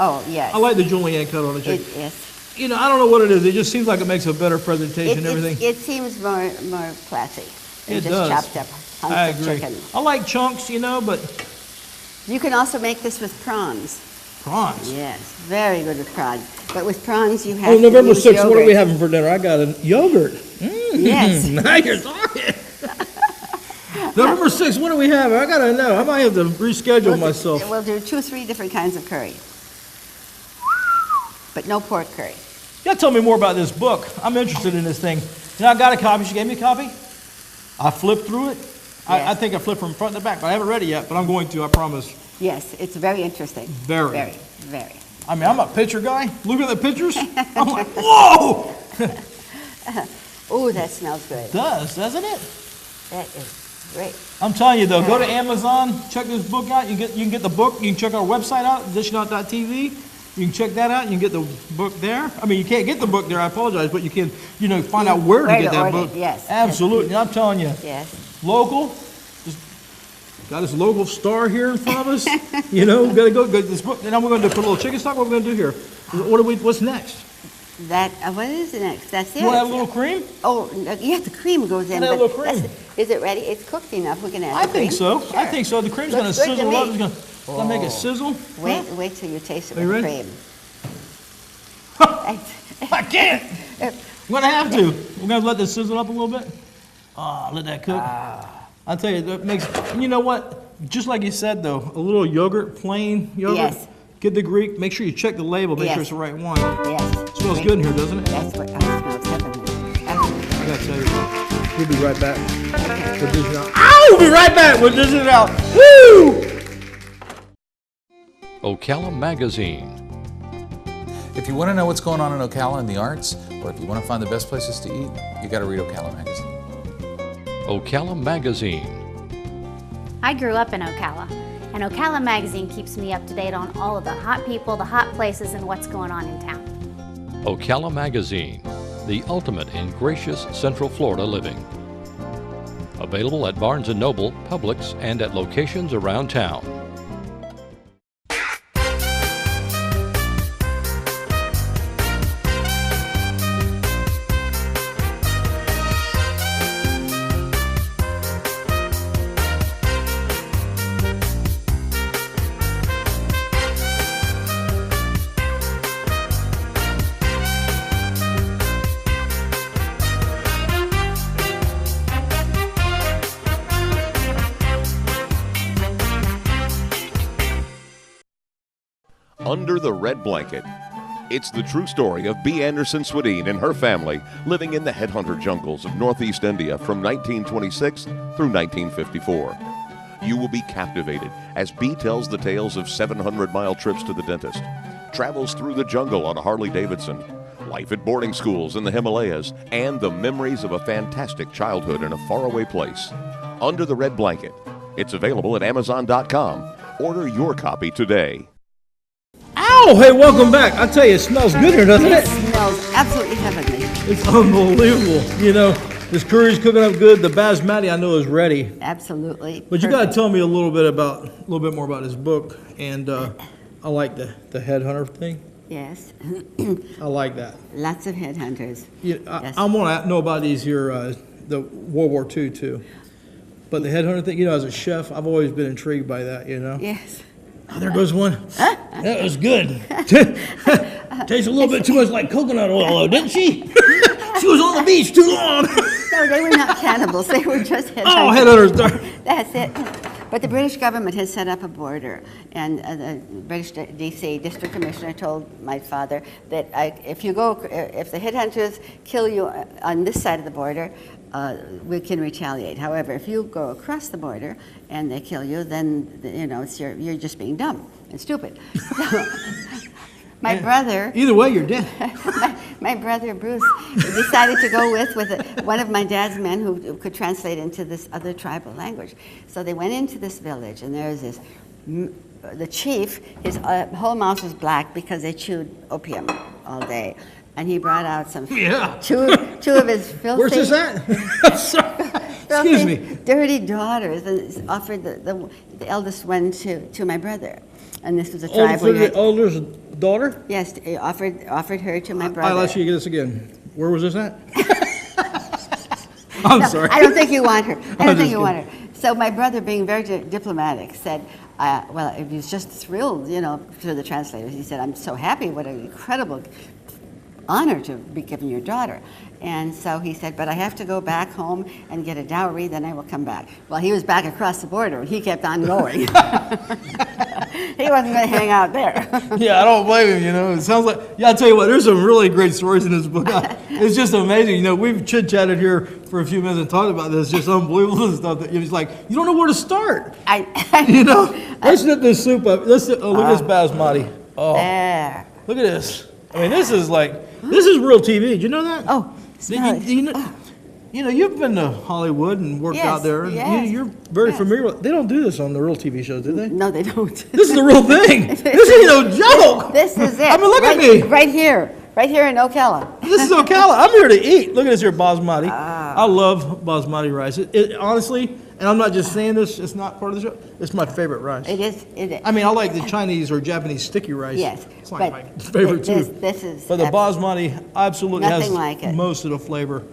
Oh, yes. I like the julienne cut on the chicken. Yes. You know, I don't know what it is. It just seems like it makes a better presentation and everything. It seems more classy than It just does. chopped up hunks I of agree. chicken. I like chunks, you know, but You can also make this with prawns. prawns. Yes, very good with prawns. But with prawns, you have Oh, to November use 6th, what are we yogurt. having for dinner? I got a yogurt. Yes. Now you're talking. November 6th, what do we have? I gotta know. I might have to reschedule myself. We'll do 2-3 different kinds of curry. But no pork curry. You gotta tell me more about this book. I'm interested in this thing. You know, I got a copy. She gave me a copy. I flipped through it. I Yes. think I flipped from front to back, but I haven't read it yet, but I'm going to, I promise. Yes, it's very interesting. Very. Very, very. I mean, I'm a picture guy. Look at the pictures. I'm like, whoa! Oh, that smells good. It does, doesn't it? That is great. I'm telling you though, go to Amazon, check this book out. You can get the book. You can check our website out, dishout.tv. You can check that out. You can get the book there. I mean, you can't get the book there. I apologize, but you can, find out where to get that order book. it, yes. Absolutely. I'm telling you, Yes. local. Just got this local star here in front of us. We gotta go get this book. And now we're going to put a little chicken stock. What are we going to do here? What's next? What is the next? That's it. You want to have a little cream? Oh, yeah, the cream goes in. Add a but little cream. Is it ready? It's cooked enough. We can add I the cream. think so. Sure. I think so. The cream's going to Looks good to sizzle up. me. It's going to make it sizzle. Wait till you taste it Are you with the ready? cream. I can't. I'm going to have to. We're going to let this sizzle up a little bit. Let that cook. I'll tell you, that makes, you know what? Just like you said, though, a little yogurt, plain yogurt. Yes. Get the Greek. Make sure you check the label. Make sure Yes. it's the right one. Yes. Smells good in here, doesn't it? That's what smells heavenly. Absolutely. I got to tell you. We'll be right back. We'll dish it out. Ow! We'll be right back. We'll dish it out. Woo! Ocala Magazine. If you want to know what's going on in Ocala in the arts, or if you want to find the best places to eat, you got to read Ocala Magazine. Ocala Magazine. I grew up in Ocala, and Ocala Magazine keeps me up to date on all of the hot people, the hot places, and what's going on in town. Ocala Magazine, the ultimate in gracious Central Florida living. Available at Barnes & Noble, Publix, and at locations around town. Under the Red Blanket. It's the true story of B. Anderson Swadine and her family living in the headhunter jungles of northeast India from 1926 through 1954. You will be captivated as B tells the tales of 700-mile trips to the dentist, travels through the jungle on a Harley-Davidson, life at boarding schools in the Himalayas, and the memories of a fantastic childhood in a faraway place. Under the Red Blanket. It's available at Amazon.com. Order your copy today. Ow! Hey, welcome back. I tell you, it smells good here, doesn't It it? smells absolutely heavenly. It's unbelievable. This curry's cooking up good. The basmati I know is ready. Absolutely. But you got to perfect. tell me a little bit more about this book. And I like the headhunter thing. Yes. I like that. Lots of headhunters. Yeah, Yes. I want to know about these here, the World War II too. But the headhunter thing, as a chef, I've always been intrigued by that. Yes. Oh, there goes one. That was good. Tastes a little bit too much like coconut oil, though, didn't she? She was on the beach too long. No, they were not cannibals. They were just headhunters. Oh, headhunters. That's it. But the British government has set up a border, and the British D.C. District Commissioner told my father that if the headhunters kill you on this side of the border, we can retaliate. However, if you go across the border and they kill you, then you're just being dumb and stupid. So, my brother. Either way, you're dead. My brother Bruce decided to go with one of my dad's men who could translate into this other tribal language. So they went into this village, and there's this, the chief, his whole mouth was black because they chewed opium all day. And he brought out some two of his filthy, Where's this at? Sorry. Excuse me. dirty daughters, and offered the eldest one to my brother. And this was a tribe where you had daughter? Yes, he offered her to my I'll brother. ask you to get this again. Where was this at? I'm sorry. I don't think you want her. I don't think just you want her. So my brother, being very diplomatic, said, well, he was just thrilled, you know, to the translators. He said, I'm so happy. What an incredible honor to be given your daughter. And so he said, but I have to go back home and get a dowry, then I will come back. Well, he was back across the border, and he kept on going. He wasn't going to hang out there. Yeah, I don't blame him, you know. It sounds like, yeah, I'll tell you what, there's some really great stories in this book. It's just amazing. You know, we've chit-chatted here for a few minutes and talked about this. It's just unbelievable stuff. That it's like, you don't know where to start. You know? Let's get this soup up. Look at this basmati. Oh, There. look at this. I mean, this is real TV. Did you know that? Oh, smell it. You know, you've been to Hollywood and worked Yes, out there. And yes, you're very yes. familiar with. They don't do this on the real TV shows, do they? No, they don't. This is the real thing. This ain't no joke. This is it. I mean, look at me. Right here in Ocala. This is Ocala. I'm here to eat. Look at this here basmati. I love basmati rice. It honestly, and I'm not just saying this, it's not part of the show. It's my favorite rice. It is. I mean, I like the Chinese or Japanese sticky rice. Yes, It's like but my favorite too. This is. But the basmati absolutely has Nothing like it. most of the flavor,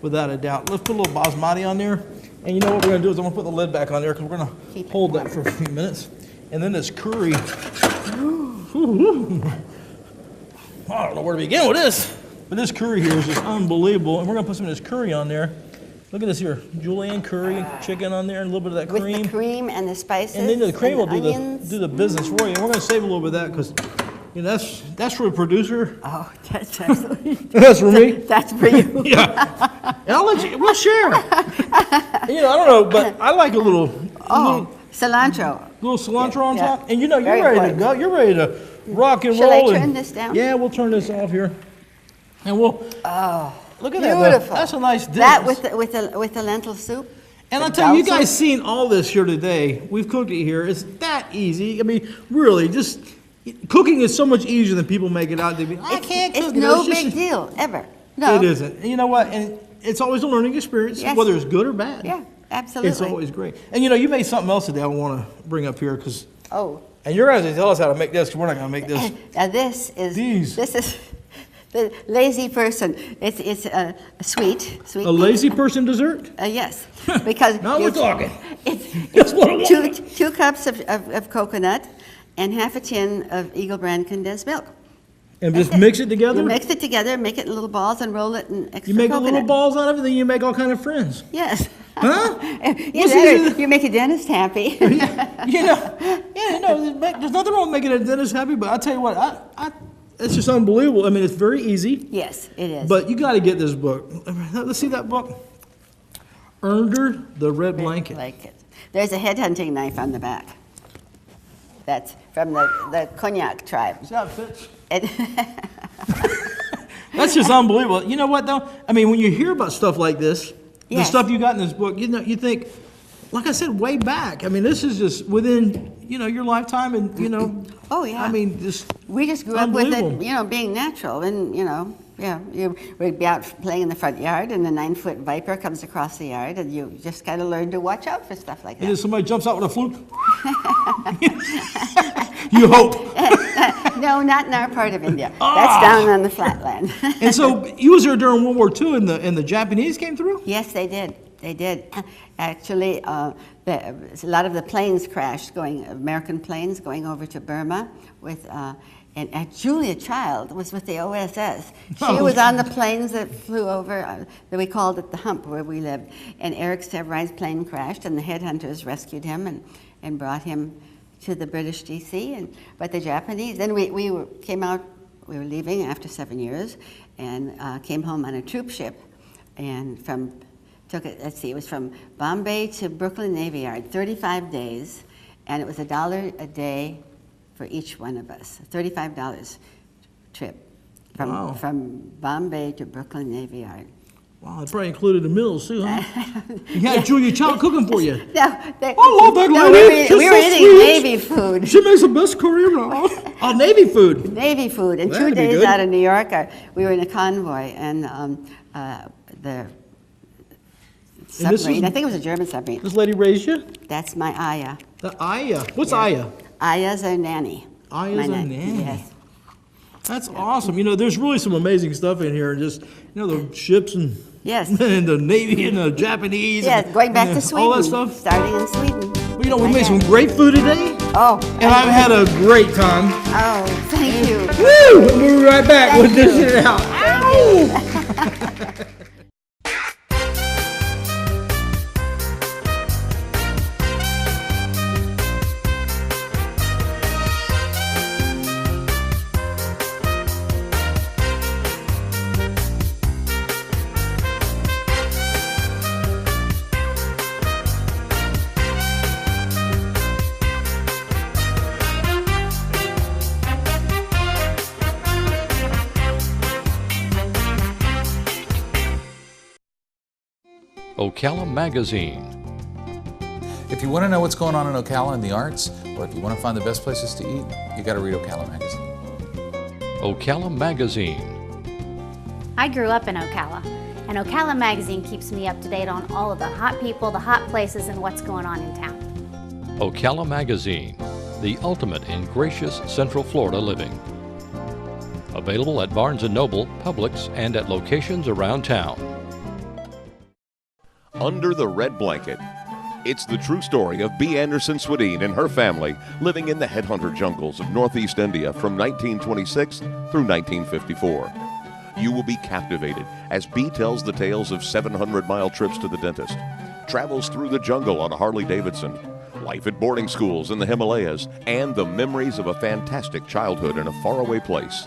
without a doubt. Let's put a little basmati on there. And you know what we're going to do is I'm going to put the lid back on there because we're going Keep to it hold warm. that for a few minutes. And then this curry. I don't know where to begin with this. But this curry here is just unbelievable. And we're going to put some of this curry on there. Look at this here. Julienne curry, chicken on there, and a little bit of that With cream. the cream and the spices. And then the cream will onions. do the business for you. And we're going to save a little bit of that because, you know, that's for the producer. Oh, that's absolutely. That's for me. That's for you. Yeah. And I'll let you, we'll share. You know, I don't know, but I like a little Cilantro. cilantro on Yeah. top. And you know, you're Very ready to important. go. You're ready to rock and Shall I roll. turn and- this down? Yeah, we'll turn this off here. And we'll, look at that. Beautiful. That's a nice dish. That with the lentil soup. And the I'll tell you, you dal guys soup. seen all this here today. We've cooked it here. It's that easy. I mean, really, just cooking is so much easier than people make it out to be. I can't cook. It's You know, no just- big deal ever. No. It isn't. And you know what? And it's always a learning experience, Yes. whether it's good or bad. Yeah, absolutely. It's always great. And you know, you made something else today I want to bring up here because, Oh. and you're going to tell us how to make this because we're not going to make this. Now this is These. the lazy person. It's a sweet. A lazy person dessert? Yes, because Now we're it's- talking. It's That's what I want. two cups of coconut and half a tin of Eagle Brand condensed milk. And just That's it. mix it together? You mix it together, make it in little balls, and roll it in extra You make coconut. little balls out of it, then you make all kind of friends. Yes. Huh? You, What's better- easy to- you make a dentist happy. You know, there's nothing wrong with making a dentist happy, but I tell you what, it's just unbelievable. I mean, it's very easy, Yes, it is. but you got to get this book. Let's see that book. Under the Red Blanket. Like it. There's a headhunting knife on the back. That's from the Cognac tribe. See how it fits? It- That's just unbelievable. You know what, though? I mean, when you hear about stuff like this, the Yes. stuff you got in this book, you know, you think, like I said, way back. I mean, this is just within, you know, your lifetime, and you know. Oh, yeah. I mean, just We just grew up with it, Unbelievable. you know, being natural, and we'd be out playing in the front yard, and a 9-foot viper comes across the yard, and you just kind of learn to watch out for stuff like and that. if somebody jumps out with a fluke, you hope. No, not in our part of India. Ah. That's down on the flatland. And so you was there during World War II, and the Japanese came through. Yes, they did. They did. Actually, a lot of the planes crashed, American planes going over to Burma with. And Julia Child was with the OSS. She Oh. was on the planes that flew over, that we called it the hump where we lived. And Eric Severine's plane crashed, and the headhunters rescued him and brought him to the British DC. But the Japanese, then we were leaving after 7 years, and came home on a troop ship, and it was from Bombay to Brooklyn Navy Yard, 35 days, and it was $1 a day for each one of us, $35 trip Wow. from Bombay to Brooklyn Navy Yard. Wow, it probably included the meals too, huh? You had Julia Child cooking for you. No, I love that no, lady. we She's were so eating sweet. Navy food. She makes the best Korean ramen. Oh, Navy food. Navy food. And That'd 2 be days good. out of New York, we were in a convoy, and the this submarine, is- I think it was a German submarine. This lady raised you? That's my Aya. The Aya. What's Aya? Aya's our nanny. Aya's My a nan- nanny. Yes. That's awesome. You know, there's really some amazing stuff in here. Just, you know, the ships and Yes. and the Navy and the Japanese. Yeah, and, going back and to Sweden. all that stuff. Starting in Sweden. Well, you know, we made some great food today, Oh. and I've had a great time. Oh, thank you. Woo! We'll be right back. Thank We'll dish it out. Thank you. Ocala Magazine. If you want to know what's going on in Ocala in the arts, or if you want to find the best places to eat, you got to read Ocala Magazine. Ocala Magazine. I grew up in Ocala, and Ocala Magazine keeps me up to date on all of the hot people, the hot places, and what's going on in town. Ocala Magazine, the ultimate in gracious Central Florida living. Available at Barnes & Noble, Publix, and at locations around town. Under the Red Blanket. It's the true story of B. Anderson Swadine and her family living in the headhunter jungles of Northeast India from 1926 through 1954. You will be captivated as B tells the tales of 700-mile trips to the dentist, travels through the jungle on a Harley-Davidson, life at boarding schools in the Himalayas, and the memories of a fantastic childhood in a faraway place.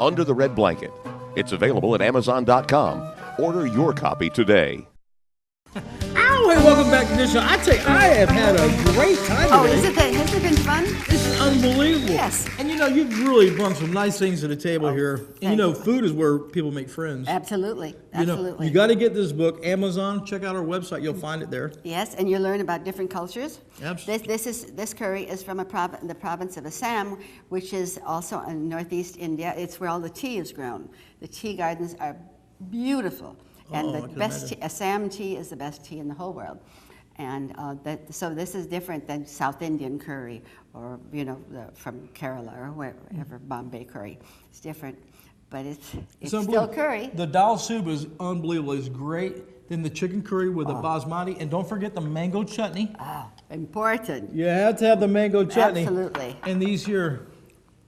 Under the Red Blanket. It's available at Amazon.com. Order your copy today. Hey, welcome back to this show. I tell you, I have had a great time Oh, today. has it been fun? This is unbelievable. Yes. And you know, you've really brought some nice things to the table here. And you thank know, you. food is where people make friends. Absolutely. You know, Absolutely. you got to get this book, Amazon. Check out our website; you'll find it there. Yes, and you learn about different cultures. Absolutely. This curry is from the province of Assam, which is also in northeast India. It's where all the tea is grown. The tea gardens are beautiful, and Oh, I the can best imagine. tea, Assam tea is the best tea in the whole world. And so this is different than South Indian curry, or you know, from Kerala or wherever, Bombay curry. It's different, but it's still unbelievable. curry. The dal soup is unbelievable. It's great. Then the chicken curry with the basmati, and don't forget the mango chutney. Oh, important. You have to have the mango chutney. Absolutely. And these here,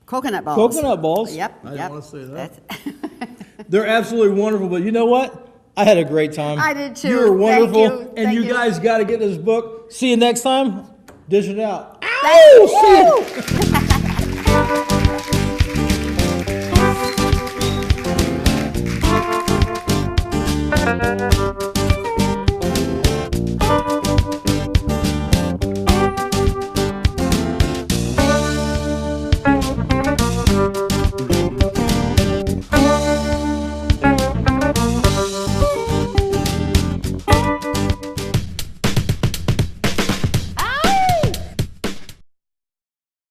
Coconut balls. Coconut balls. Yep. I didn't yep. want to say that. That's- they're absolutely wonderful. But you know what? I had a great time. I did too. You were Thank wonderful. you. And Thank you you. guys got to get this book. See you next time. Dish it out. Thank Ow! See ya. you.